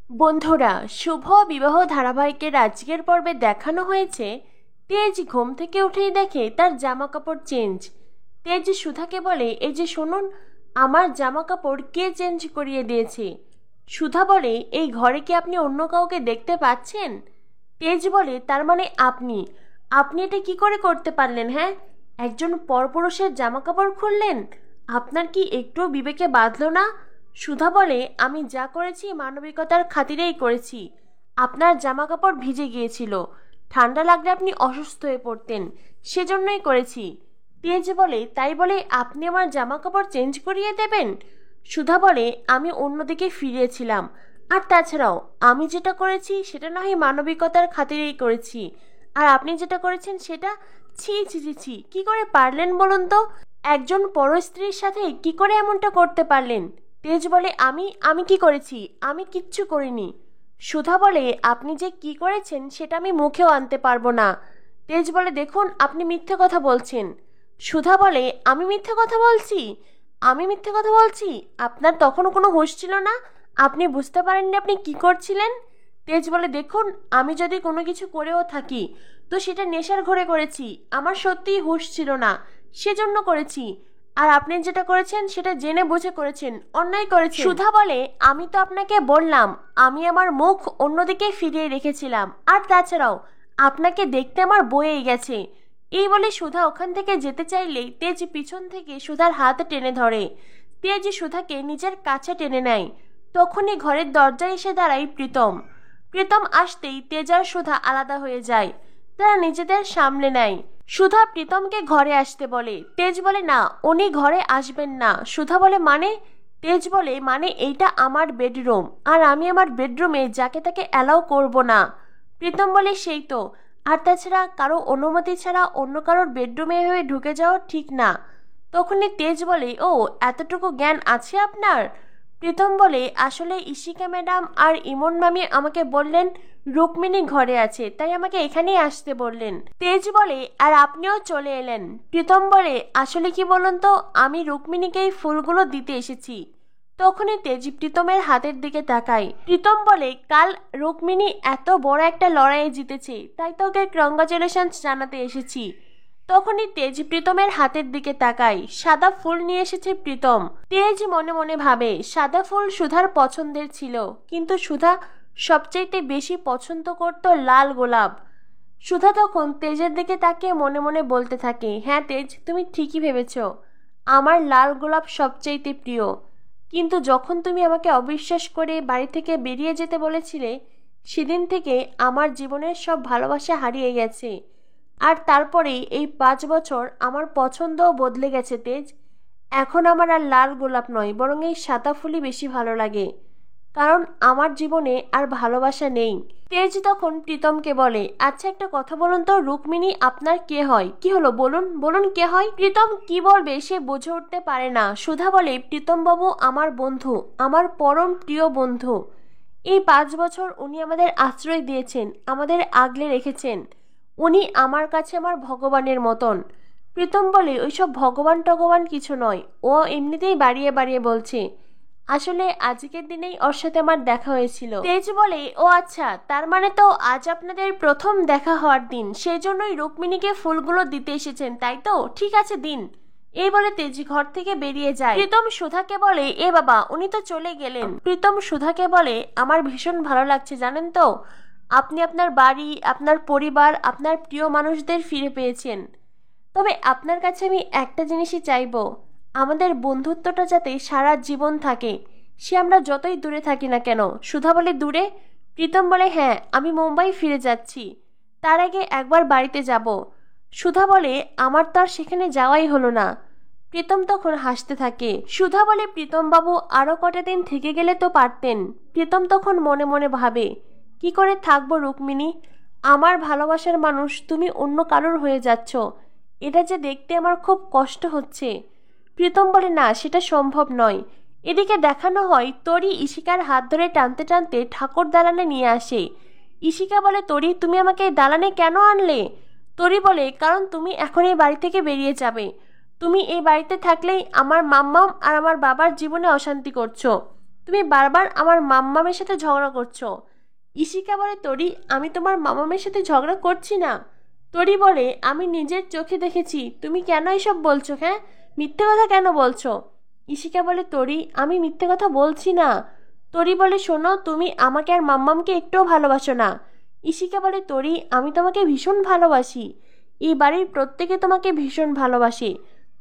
বন্ধুরা, শুভ বিবাহ ধারাবাহিকের আজকের পর্বে দেখানো হয়েছে তেজ ঘুম থেকে উঠেই দেখে তার জামা কাপড় চেঞ্জ। তেজ সুধাকে বলে, এই যে শুনুন, আমার জামা কাপড় কে চেঞ্জ করিয়ে দিয়েছে? সুধা বলে, এই ঘরে কি আপনি অন্য কাউকে দেখতে পাচ্ছেন? তেজ বলে, তার মানে আপনি আপনি এটা কি করে করতে পারলেন? হ্যাঁ, একজন পরপুরুষের জামা কাপড় খুললেন? আপনার কি একটুও বিবেকে বাঁধলো না? সুধা বলে, আমি যা করেছি মানবিকতার খাতিরেই করেছি। আপনার জামা কাপড় ভিজে গিয়েছিল, ঠান্ডা লাগলে আপনি অসুস্থ হয়ে পড়তেন, সেজন্যই করেছি। তেজ বলে, তাই বলে আপনি আমার জামা কাপড় চেঞ্জ করিয়ে দেবেন? সুধা বলে, আমি অন্যদিকে ফিরিয়েছিলাম, আর তাছাড়াও আমি যেটা করেছি সেটা না হয় মানবিকতার খাতিরেই করেছি, আর আপনি যেটা করেছেন সেটা ছি ছি ছি ছি, কি করে পারলেন বলুন তো? একজন পরস্ত্রীর সাথে কি করে এমনটা করতে পারলেন? তেজ বলে, আমি আমি কি করেছি? আমি কিচ্ছু করিনি। সুধা বলে, আপনি যে কি করেছেন সেটা আমি মুখেও আনতে পারবো না। তেজ বলে, দেখুন আপনি মিথ্যে কথা বলছেন। সুধা বলে, আমি মিথ্যে কথা বলছি? আমি মিথ্যে কথা বলছি? আপনার তখনও কোনো হুঁশ ছিল না? আপনি বুঝতে পারেননি আপনি কি করছিলেন? তেজ বলে, দেখুন আমি যদি কোনো কিছু করেও থাকি তো সেটা নেশার ঘরে করেছি, আমার সত্যিই হুঁশ ছিল না, সেজন্য করেছি। আর আপনি যেটা করেছেন সেটা জেনে বুঝে করেছেন, অন্যায় করেছেন। সুধা বলে, আমি তো আপনাকে বললাম আমি আমার মুখ অন্যদিকে ফিরিয়ে রেখেছিলাম, আর তাছাড়াও আপনাকে দেখতে আমার বয়েই গেছে। এই বলে সুধা ওখান থেকে যেতে চাইলেই তেজ পিছন থেকে সুধার হাত টেনে ধরে। তেজ সুধাকে নিজের কাছে টেনে নেয়। তখনই ঘরের দরজায় এসে দাঁড়ায় প্রীতম। প্রীতম আসতেই তেজ আর সুধা আলাদা হয়ে যায়, তারা নিজেদের সামলে নেয়। সুধা প্রীতমকে ঘরে আসতে বলে। তেজ বলে, না উনি ঘরে আসবেন না। সুধা বলে, মানে? তেজ বলে, মানে এইটা আমার বেডরুম, আর আমি আমার বেডরুমে যাকে তাকে অ্যালাউ করব না। প্রীতম বলে, সেই তো, আর তাছাড়া কারো অনুমতি ছাড়া অন্য কারোর বেডরুমে হয়ে ঢুকে যাওয়া ঠিক না। তখনই তেজ বলে, ও এতটুকু জ্ঞান আছে আপনার? প্রীতম বলে, আসলে ইশিকা ম্যাডাম আর ইমন মামি আমাকে বললেন রুক্মিণী ঘরে আছে, তাই আমাকে এখানেই আসতে বললেন। তেজ বলে, আর আপনিও চলে এলেন। প্রীতম বলে, আসলে কি বলুন তো, আমি রুক্মিণীকে এই ফুলগুলো দিতে এসেছি। তখনই তেজ প্রীতমের হাতের দিকে তাকায়। প্রীতম বলে, কাল রুক্মিণী এত বড় একটা লড়াইয়ে জিতেছে, তাই তো ওকে কংগ্রাচুলেশনস জানাতে এসেছি। তখনই তেজ প্রীতমের হাতের দিকে তাকায়। সাদা ফুল নিয়ে এসেছে প্রীতম। তেজ মনে মনে ভাবে সাদা ফুল সুধার পছন্দের ছিল, কিন্তু সুধা সবচাইতে বেশি পছন্দ করত লাল গোলাপ। সুধা তখন তেজের দিকে তাকিয়ে মনে মনে বলতে থাকে, হ্যাঁ তেজ, তুমি ঠিকই ভেবেছ, আমার লাল গোলাপ সবচাইতে প্রিয়। কিন্তু যখন তুমি আমাকে অবিশ্বাস করে বাড়ি থেকে বেরিয়ে যেতে বলেছিলে, সেদিন থেকে আমার জীবনের সব ভালোবাসা হারিয়ে গেছে। আর তারপরে এই 5 বছর আমার পছন্দও বদলে গেছে তেজ। এখন আমার আর লাল গোলাপ নয়, বরং এই সাদা ফুলই বেশি ভালো লাগে, কারণ আমার জীবনে আর ভালোবাসা নেই। তেজ তখন প্রীতমকে বলে, আচ্ছা একটা কথা বলুন তো, রুক্মিণী আপনার কে হয়? কি হলো, বলুন বলুন, কে হয়? প্রীতম কি বলবে সে বুঝে উঠতে পারে না। সুধা বলে, প্রীতম বাবু আমার বন্ধু, আমার পরম প্রিয় বন্ধু। এই 5 বছর উনি আমাদের আশ্রয় দিয়েছেন, আমাদের আগলে রেখেছেন। উনি আমার কাছে আমার ভগবানের মতন। প্রীতম বলে, ওইসব ভগবান টগবান কিছু নয়, ও এমনিতেই বাড়িয়ে বাড়িয়ে বলছে। আসলে আজকের দিনেই ওর সাথে আমার দেখা হয়েছিল। তেজ বলে, ও আচ্ছা, তার মানে তো আজ আপনাদের প্রথম দেখা হওয়ার দিন, সেই জন্যই রুক্মিণীকে ফুলগুলো দিতে এসেছেন, তাই তো? ঠিক আছে দিন। এই বলে তেজ ঘর থেকে বেরিয়ে যায়। প্রীতম সুধাকে বলে, এ বাবা, উনি তো চলে গেলেন। প্রীতম সুধাকে বলে, আমার ভীষণ ভালো লাগছে জানেন তো, আপনি আপনার বাড়ি, আপনার পরিবার, আপনার প্রিয় মানুষদের ফিরে পেয়েছেন। তবে আপনার কাছে আমি একটা জিনিসই চাইবো, আমাদের বন্ধুত্বটা যাতে সারা জীবন থাকে, সে আমরা যতই দূরে থাকি না কেন। সুধা বলে, দূরে? প্রীতম বলে, হ্যাঁ, আমি মুম্বাই ফিরে যাচ্ছি, তার আগে একবার বাড়িতে যাব। সুধা বলে, আমার তো আর সেখানে যাওয়াই হলো না। প্রীতম তখন হাসতে থাকে। সুধা বলে, প্রীতম বাবু আরো কটা দিন থেকে গেলে তো পারতেন। প্রীতম তখন মনে মনে ভাবে, কি করে থাকবো রুক্মিণী, আমার ভালোবাসার মানুষ তুমি অন্য কারোর হয়ে যাচ্ছ, এটা যে দেখতে আমার খুব কষ্ট হচ্ছে। প্রীতম বলে, না সেটা সম্ভব নয়। এদিকে দেখানো হয় তরি ইশিকার হাত ধরে টানতে টানতে ঠাকুর দালানে নিয়ে আসে। ইশিকা বলে, তরি তুমি আমাকে এই দালানে কেন আনলে? তরি বলে, কারণ তুমি এখন এই বাড়ি থেকে বেরিয়ে যাবে। তুমি এই বাড়িতে থাকলেই আমার মাম্মাম আর আমার বাবার জীবনে অশান্তি করছো। তুমি বারবার আমার মাম্মামের সাথে ঝগড়া করছো। ইশিকা বলে, তরি আমি তোমার মামামের সাথে ঝগড়া করছি না। তরি বলে, আমি নিজের চোখে দেখেছি। তুমি কেন এসব বলছো? হ্যাঁ, মিথ্যে কথা কেন বলছো? ইশিকা বলে, তরি আমি মিথ্যে কথা বলছি না। তরি বলে, শোনো, তুমি আমাকে আর মাম্মামকে একটুও ভালোবাসো না। ইশিকা বলে, তরি আমি তোমাকে ভীষণ ভালোবাসি। এই বাড়ির প্রত্যেকে তোমাকে ভীষণ ভালোবাসে।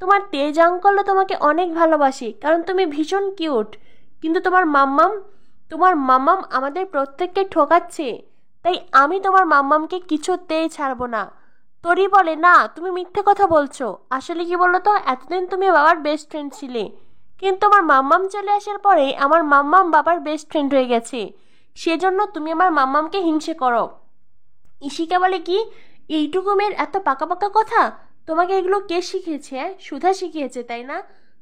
তোমার তেজ আঙ্কলও তোমাকে অনেক ভালোবাসে, কারণ তুমি ভীষণ কিউট। কিন্তু তোমার মাম্মাম আমাদের প্রত্যেককে ঠকাচ্ছে। তাই আমি তোমার মাম্মামকে কিছুতেই ছাড়বো না। তরি বলে, না তুমি মিথ্যে কথা বলছো। আসলে কি বলো তো, এতদিন তুমি বাবার বেস্ট ফ্রেন্ড ছিলে, কিন্তু আমার মাম্মাম চলে আসার পরে আমার মাম্মাম বাবার বেস্ট ফ্রেন্ড হয়ে গেছে। সেজন্য তুমি আমার মাম্মামকে হিংসে করো। ইশিকা বলে, কি এইটুকু মেয়ের এত পাকা পাকা কথা? তোমাকে এগুলো কে শিখিয়েছে? সুধা শিখিয়েছে, তাই না?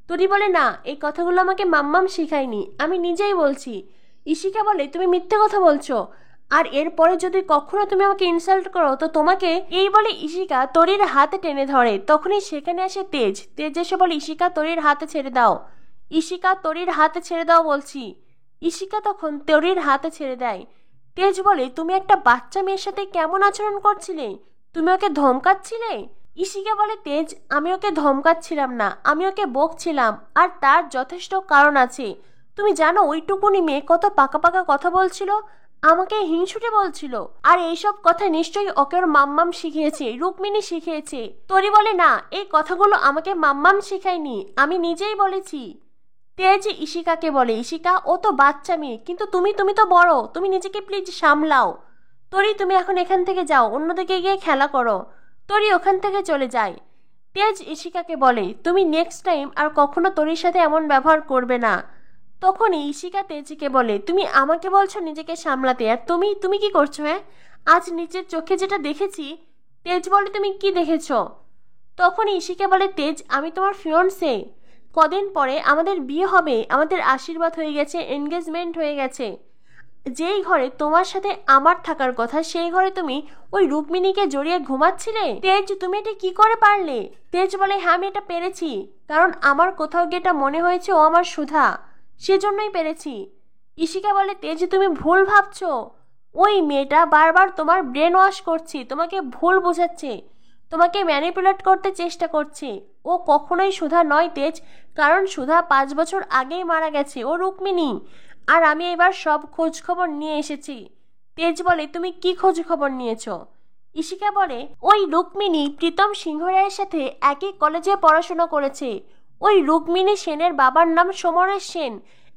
তরি বলে, না, এই কথাগুলো আমাকে মাম্মাম শিখায়নি, আমি নিজেই বলছি। ইশিকা বলে, তুমি মিথ্যে কথা বলছো, আর এরপরে যদি কখনো তুমি আমাকে ইনসাল্ট করো তো তোমাকে। এই বলে ইশিকা তরির হাতে টেনে ধরে। তখনই সেখানে আসে তেজ। তেজ এসে বলে, ইশিকা তরির হাতে ছেড়ে দাও। ইশিকা তরির হাতে ছেড়ে দাও বলছি। ইশিকা তখন তরির হাতে ছেড়ে দেয়। তেজ বলে, তুমি একটা বাচ্চা মেয়ের সাথে কেমন আচরণ করছিলে? তুমি ওকে ধমকাচ্ছিলে? ইশিকা বলে, তেজ আমি ওকে ধমকাচ্ছিলাম না, আমি ওকে বকছিলাম, আর তার যথেষ্ট কারণ আছে। তুমি জানো ওইটুকুনি মেয়ে কত পাকা পাকা কথা বলছিল, আমাকে হিংসুটে বলছিল। আর এইসব কথা নিশ্চয়ই ওকে ওর মাম্মাম শিখিয়েছে, রুক্মিণী শিখিয়েছে। তরি বলে, না, এই কথাগুলো আমাকে মাম্মাম শেখায়নি, আমি নিজেই বলেছি। তেজ ইশিকাকে বলে, ইশিকা ও তো বাচ্চা মেয়ে, কিন্তু তুমি তুমি তো বড়, তুমি নিজেকে প্লিজ সামলাও। তরি তুমি এখন এখান থেকে যাও, অন্যদিকে গিয়ে খেলা করো। তরি ওখান থেকে চলে যায়। তেজ ইশিকাকে বলে, তুমি নেক্সট টাইম আর কখনো তরির সাথে এমন ব্যবহার করবে না। তখনই ইশিকা তেজকে বলে, তুমি আমাকে বলছো নিজেকে সামলাতে, আর তুমি তুমি কি করছো? হ্যাঁ, আজ নিজের চোখে যেটা দেখেছি। তেজ বলে, তুমি কি দেখেছো? তখন ইশিকা বলে, তেজ আমি তোমার ফিয়ন্সে, কদিন পরে আমাদের বিয়ে হবে, আমাদের আশীর্বাদ হয়ে গেছে, এনগেজমেন্ট হয়ে গেছে। যেই ঘরে তোমার সাথে আমার থাকার কথা, সেই ঘরে তুমি ওই রুক্মিণীকে জড়িয়ে ঘুমাচ্ছিলে। তেজ তুমি এটা কি করে পারলে? তেজ বলে, হ্যাঁ আমি এটা পেরেছি, কারণ আমার কোথাও গিয়ে এটা মনে হয়েছে ও আমার সুধা, সেজন্যই পেরেছি। ইশিকা বলে, তেজ তুমি ভুল ভাবছো, ওই মেয়েটা বারবার তোমার ব্রেন ওয়াশ করছে, তোমাকে ভুল বোঝাচ্ছে, তোমাকে ম্যানিপুলেট করতে চেষ্টা করছে। ও কখনোই সুধা নয় তেজ, কারণ সুধা 5 বছর আগেই মারা গেছে, ও রুক্মিণী। আর আমি এবার সব খোঁজ খবর নিয়ে এসেছি। তেজ বলে, তুমি কি খোঁজ খবর নিয়েছো? ইশিকা বলে, ওই রুক্মিণী প্রীতম সিংহ রায়ের সাথে একই কলেজে পড়াশোনা করেছে। ওই রুক্মিণী সেনের বাবার নাম সমরেশ সেন।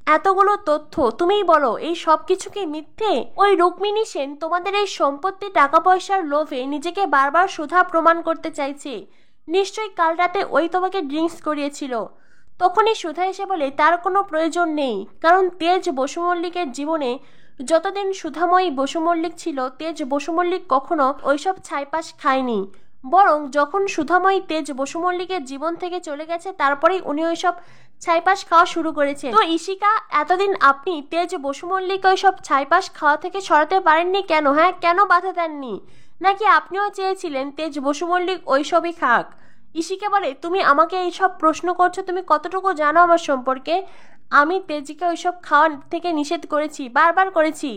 এতগুলো তথ্য, তুমিই বলো এই সব কিছু কি মিথ্যে? ওই রুক্মিণী সেন তোমাদের এই সম্পত্তি টাকা পয়সার লোভে নিজেকে বারবার সুধা প্রমাণ করতে চাইছে। নিশ্চয়ই কাল রাতে ওই তোমাকে ড্রিঙ্কস করিয়েছিল। তখনই সুধা এসে বলে, তার কোনো প্রয়োজন নেই, কারণ তেজ বসু মল্লিকের জীবনে যতদিন সুধাময়ী বসু মল্লিক ছিল, তেজ বসু মল্লিক কখনো ওইসব ছাইপাশ খায়নি। বরং যখন সুধাময়ী তেজ বসু মল্লিকের জীবন থেকে চলে গেছে, তারপরেই উনি ওইসব ছাইপাশ খাওয়া শুরু করেছেন। তো ইশিকা, এতদিন আপনি তেজ বসু মল্লিক ওইসব ছাইপাশ খাওয়া থেকে সরাতে পারেননি কেন? হ্যাঁ, কেন বাধা দেননি? নাকি আপনিও চেয়েছিলেন তেজ বসু মল্লিক ওইসবই খাক? ইশিকা বলে, তুমি আমাকে এইসব প্রশ্ন করছো, তুমি কতটুকু জানো আমার সম্পর্কে? আমি তেজকে ওইসব খাওয়ার থেকে নিষেধ করেছি, বারবার করেছি।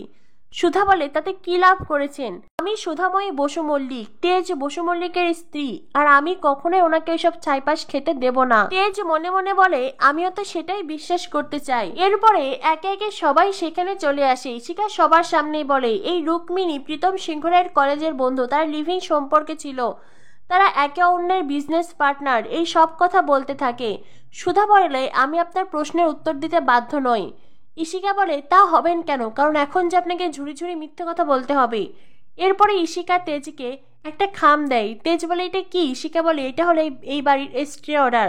সুধা বলে, তাতে কি লাভ করেছেন? আমি সুধাময়ী বসু মল্লিক, তেজ বসু মল্লিকের স্ত্রী, আর আমি কখনোই ওনাকে ওইসব ছাইপাশ খেতে দেব না। তেজ মনে মনে বলে, আমিও তো সেটাই বিশ্বাস করতে চাই। এরপরে একে একে সবাই সেখানে চলে আসে। ইশিকা সবার সামনেই বলে, এই রুক্মিণী প্রীতম সিংহ রায়ের কলেজের বন্ধু, তার লিভিং সম্পর্কে ছিল, তারা একে অন্যের বিজনেস পার্টনার, এই সব কথা বলতে থাকে। সুধা বলে, আমি আপনার প্রশ্নের উত্তর দিতে বাধ্য নই। ইশিকা বলে, তা হবেন কেন? কারণ এখন যে আপনাকে ঝুড়ি ঝুড়ি মিথ্যে কথা বলতে হবে। এরপরে ইশিকা তেজকে একটা খাম দেয়। তেজ বলে, এটা কি? ইশিকা বলে, এটা হলো এই বাড়ির স্টে অর্ডার।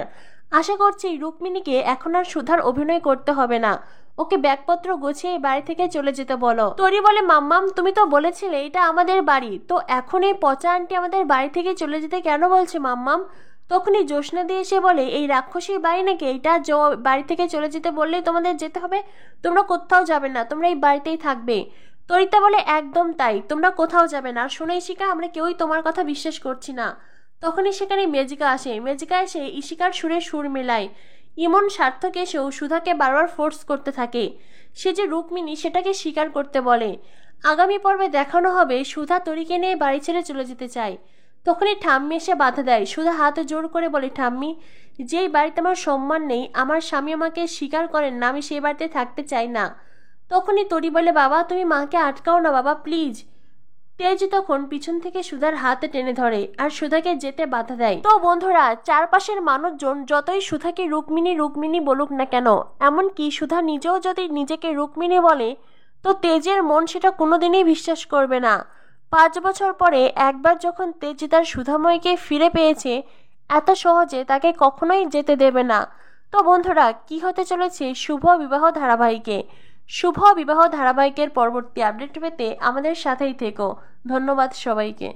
আশা করছি রুক্মিণীকে এখন আর সুধার অভিনয় করতে হবে না, ওকে ব্যাগপত্র গুছিয়ে বাড়ি থেকে চলে যেতে বলো। তরি বলে, মাম্মাম তুমি তো বলেছিলে এটা আমাদের বাড়ি, তো এখন এই পচা আন্টি আমাদের বাড়ি থেকে চলে যেতে কেন বলছে মাম্মাম? তখনই জ্যোৎস্না দিয়ে এসে বলে, এই রাক্ষসীর বাড়ি নাকি এইটা? বাড়ি থেকে চলে যেতে বললেই তোমাদের যেতে হবে? তোমরা কোথাও যাবে না, তোমরা এই বাড়িতেই থাকবে। তরিতা বলে, একদম তাই, তোমরা কোথাও যাবে না। আর শোনো ইশিকা, আমরা কেউই তোমার কথা বিশ্বাস করছি না। তখনই সেখানে মেজিকা আসে। মেজিকা এসে ইশিকার সুরে সুর মেলায়। ইমন সার্থক এসেও সুধাকে বারবার ফোর্স করতে থাকে। সে যে রুক্মিণী সেটাকে স্বীকার করতে বলে। আগামী পর্বে দেখানো হবে সুধা তরিকে নিয়ে বাড়ি ছেড়ে চলে যেতে চায়। তখনই ঠাম্মি এসে বাধা দেয়। সুধা হাতে জোর করে বলে, ঠাম্মি, যেই বাড়িতে আমার সম্মান নেই, আমার স্বামী আমাকে স্বীকার করেন না, আমি সেই বাড়িতে থাকতে চাই না। তখনই তরি বলে, বাবা তুমি মাকে আটকাও না বাবা, প্লিজ। তেজ তখন পিছন থেকে সুধার হাতে টেনে ধরে আর সুধাকে যেতে বাধা দেয়। তো বন্ধুরা, চারপাশের মানুষজন যতই সুধাকে রুক্মিণী রুক্মিণী বলুক না কেন, এমনকি সুধা নিজেও যদি নিজেকে রুক্মিণী বলে, তো তেজের মন সেটা কোনোদিনই বিশ্বাস করবে না। 5 বছর পরে একবার যখন তেজ তার সুধাময়কে ফিরে পেয়েছে, এত সহজে তাকে কখনোই যেতে দেবে না। তো বন্ধুরা, কি হতে চলেছে শুভ বিবাহ ধারাবাহিকে? শুভ বিবাহ ধারাবাহিকের পরবর্তী আপডেট পেতে আমাদের সাথেই থেকো। ধন্যবাদ সবাইকে।